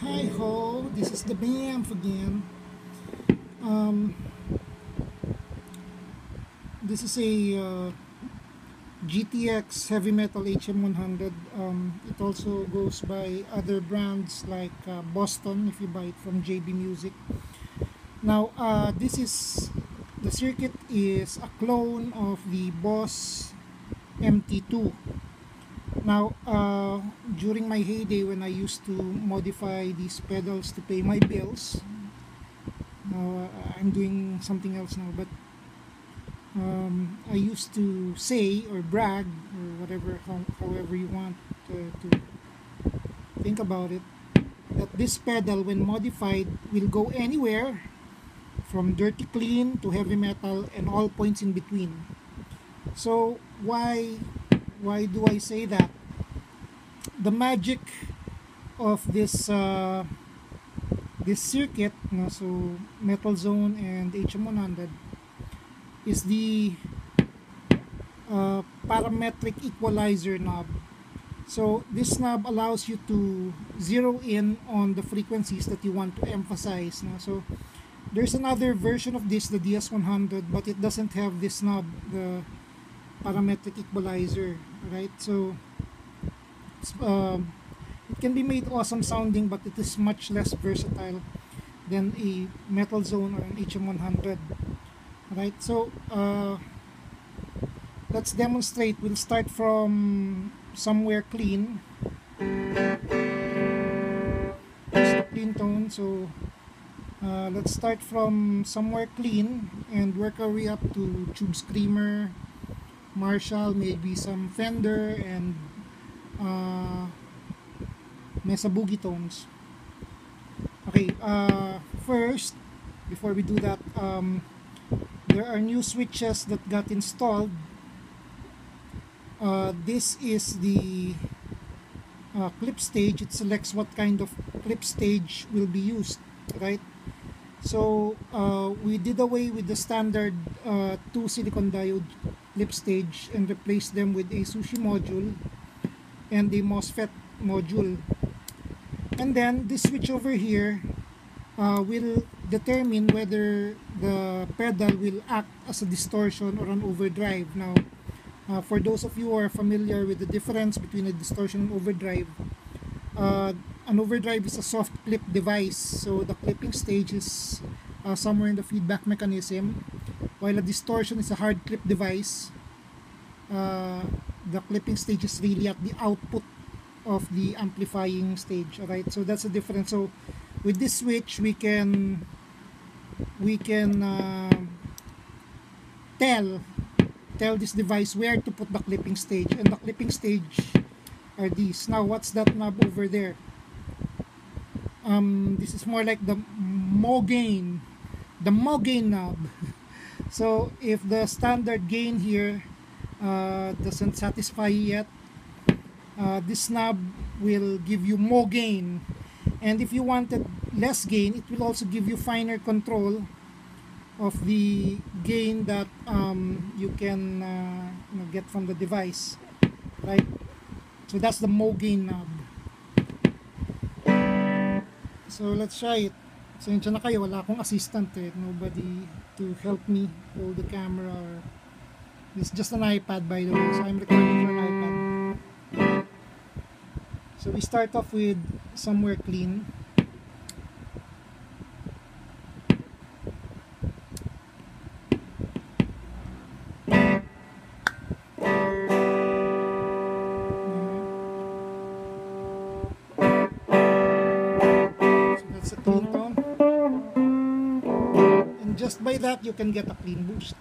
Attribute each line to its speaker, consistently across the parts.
Speaker 1: Hi ho, this is the BAMF again. This is a GTX Heavy Metal HM100. It also goes by other brands like Boston if you buy it from JB Music. Now, the circuit is a clone of the Boss MT2. Now, during my heyday when I used to modify these pedals to pay my bills, I'm doing something else now, but I used to say or brag or whatever, however you want to think about it, that this pedal when modified will go anywhere from dirty clean to heavy metal and all points in between. So why do I say that? The magic of this this circuit, so Metal Zone and HM100, is the parametric equalizer knob. So this knob allows you to zero in on the frequencies that you want to emphasize. So there's another version of this, the DS100, but it doesn't have this knob, the parametric equalizer, right? So it can be made awesome sounding, but it is much less versatile than a Metal Zone or an HM100, right? So let's demonstrate. We'll start from somewhere clean. It's the clean tone, so let's start from somewhere clean and work our way up to Tube Screamer, Marshall, maybe some Fender, and Mesa Boogie tones. Okay, first, before we do that, there are new switches that got installed. This is the clip stage. It selects what kind of clip stage will be used, right? So we did away with the standard 2 silicon diode clip stage and replaced them with a sushi module and the MOSFET module. And then this switch over here will determine whether the pedal will act as a distortion or an overdrive. Now, for those of you who are familiar with the difference between a distortion and overdrive, an overdrive is a soft clip device. So the clipping stage is somewhere in the feedback mechanism, while a distortion is a hard clip device. The clipping stage is really at the output of the amplifying stage. Alright, so that's the difference. So with this switch we can tell this device where to put the clipping stage, and the clipping stage are these. Now what's that knob over there? This is more like the Mo-gain knob. So if the standard gain here doesn't satisfy yet, this knob will give you more gain, and if you wanted less gain, it will also give you finer control of the gain that you can get from the device, right? So that's the Mo-gain knob. So let's try it. So yun na kayo, wala akong assistant nobody to help me hold the camera, or it's just an iPad, by the way, so I'm recording from an iPad. So we start off with somewhere clean. So that's a clean tone. And just by that you can get a clean boost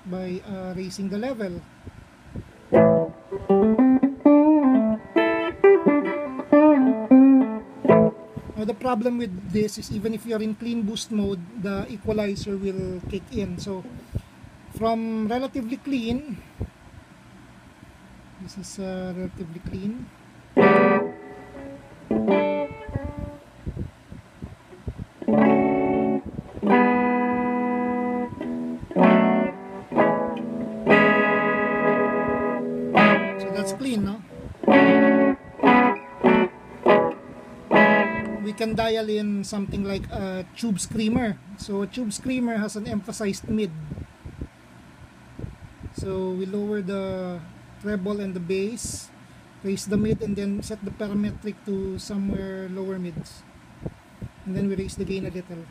Speaker 1: by raising the level. The problem with this is even if you're in clean boost mode, the equalizer will kick in. So from relatively clean, this is relatively clean. So that's clean, no? we can dial in something like a tube screamer. So a tube screamer has an emphasized mid. So we lower the treble and the bass, raise the mid, and then set the parametric to somewhere lower mids. And then we raise the gain a little.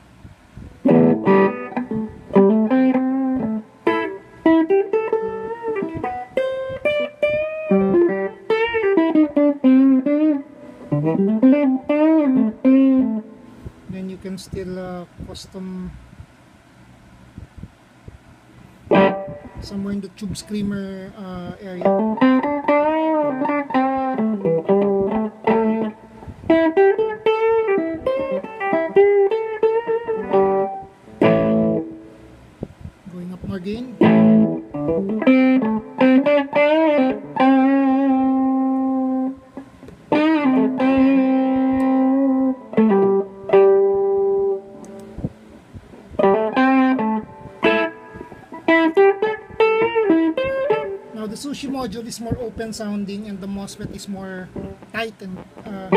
Speaker 1: Then you can still custom somewhere in the tube screamer area. Going up more gain. Now the sushi module is more open sounding and the MOSFET is more tight and add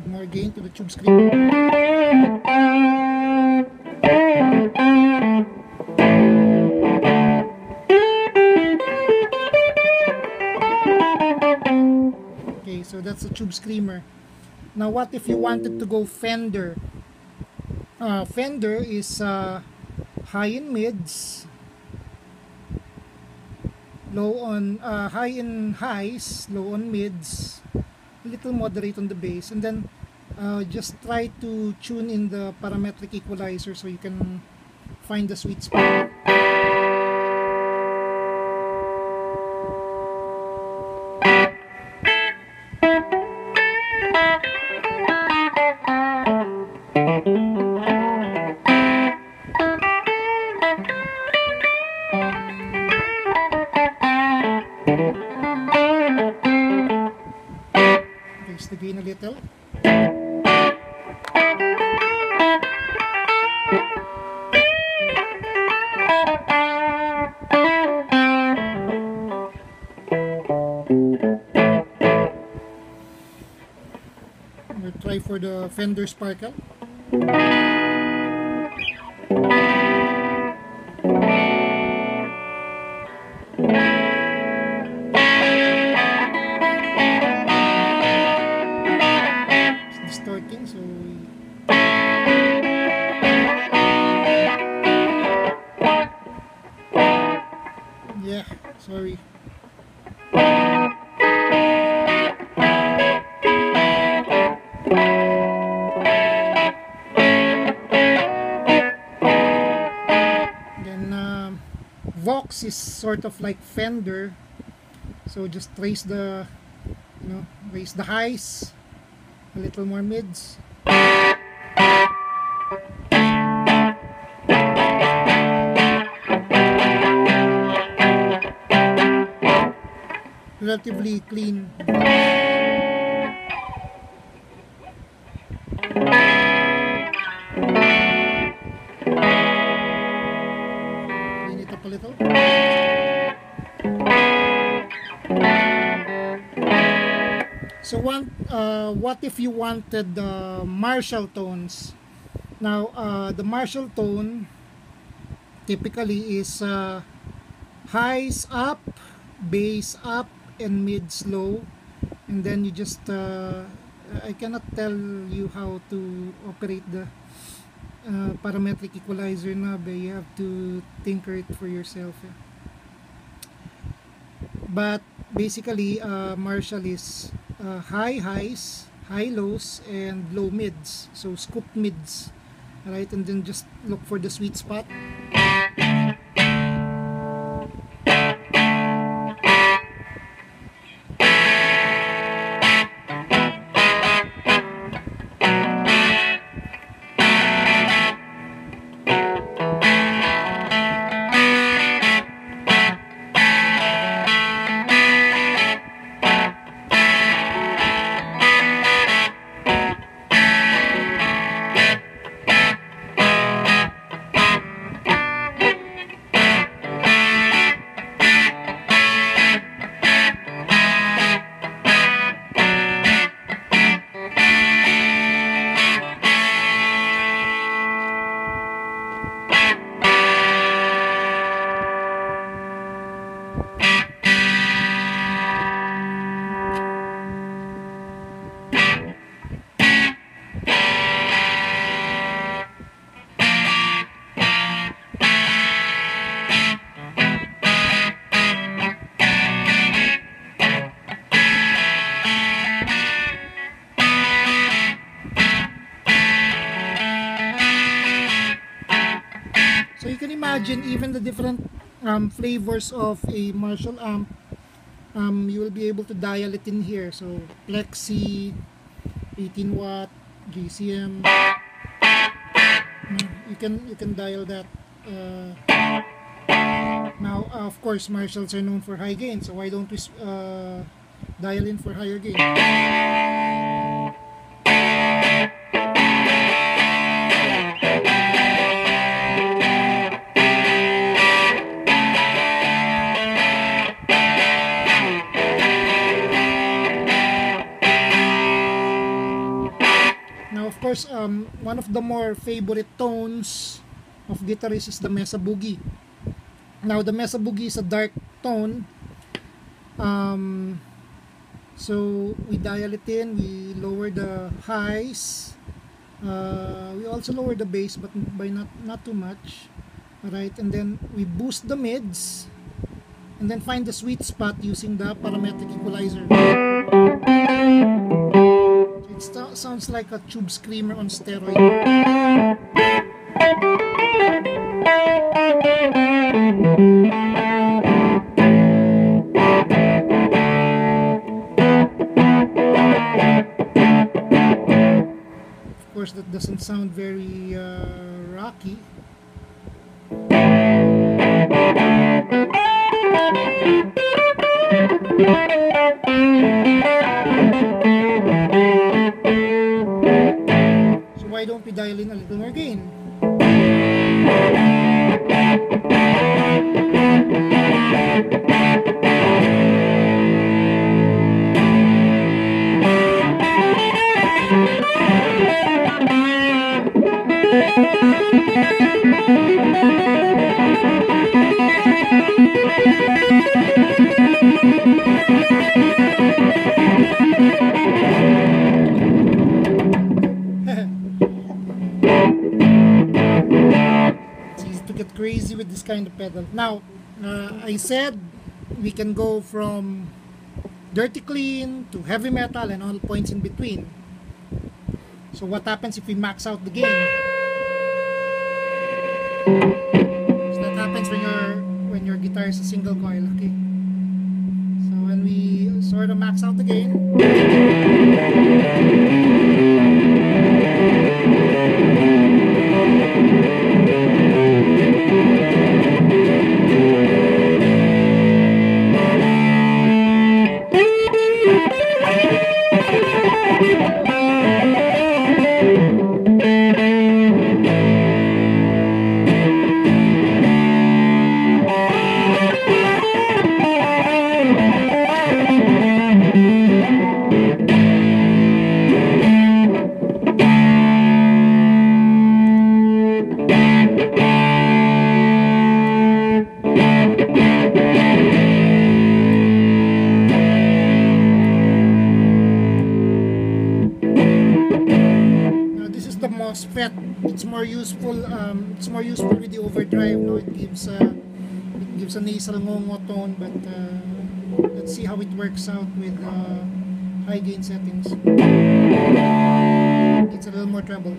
Speaker 1: more gain to the tube screen. Okay, so that's the tube screamer. Now what if you wanted to go Fender? Fender is high in mids, low on high in highs, low on mids, a little moderate on the bass, and then just try to tune in the parametric equalizer so you can find the sweet spot. Raise the gain a little. We'll try for the Fender Sparkle. Distorting, so yeah, sorry. Then Vox is sort of like Fender, so just raise the raise the highs, a little more mids. Relatively clean. Clean it up a little. So what if you wanted the Marshall tones? Now the Marshall tone typically is highs up, bass up, and mids low, and then you just I cannot tell you how to operate the parametric equalizer knob. You have to tinker it for yourself. But basically Marshall is high highs, high lows, and low mids, so scoop mids, right? And then just look for the sweet spot. imagine even the different flavors of a Marshall amp, you will be able to dial it in here. So Plexi, 18 watt, GCM, you can dial that. Now of course Marshalls are known for high gain, so why don't we dial in for higher gain? Now of course, one of the more favorite tones of guitarists is the Mesa Boogie. Now the Mesa Boogie is a dark tone, so we dial it in, we lower the highs, we also lower the bass, but by not too much. Alright, and then we boost the mids, and then find the sweet spot using the parametric equalizer. It sounds like a tube screamer on steroid. Of course, that doesn't sound very rocky. So why don't we dial in a little more gain? Get crazy with this kind of pedal. Now, I said we can go from dirty clean to heavy metal and all points in between. So what happens if we max out the gain? So that happens when your guitar is a single coil. Okay. So when we sort of max out the gain, MOSFET. It's more useful. It's more useful with the overdrive. No, it gives a nasal ngongo tone, but let's see how it works out with high gain settings. It's a little more treble.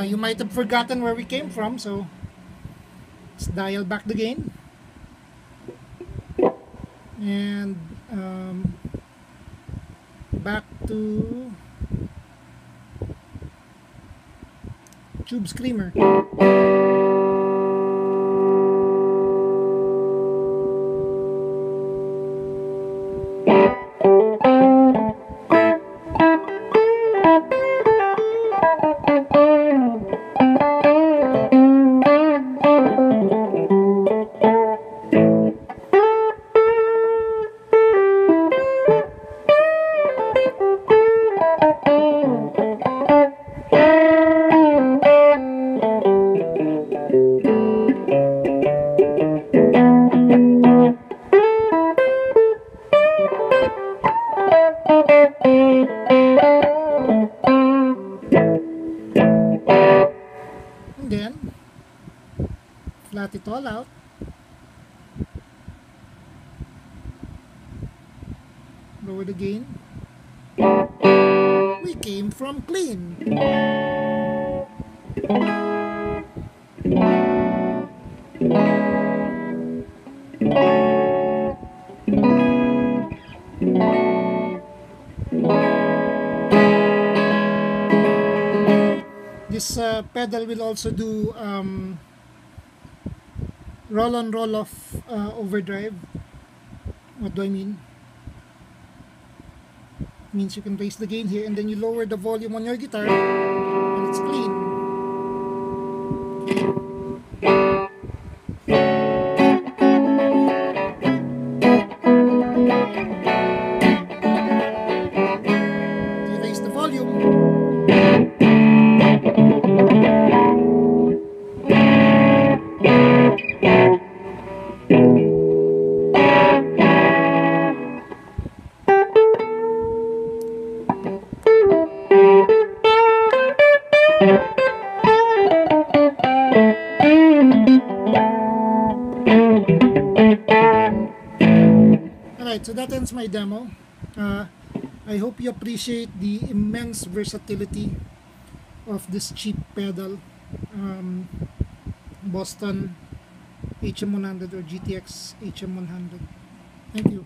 Speaker 1: You might have forgotten where we came from, so let's dial back the gain and back to tube screamer. And then flat it all out. Lower the gain. We came from clean. This pedal will also do roll on roll off overdrive. What do I mean? It means you can raise the gain here and then you lower the volume on your guitar and it's clean. You raise the volume. Alright, so that ends my demo. I hope you appreciate the immense versatility of this cheap pedal, Boston HM100 or GTX HM100. Thank you.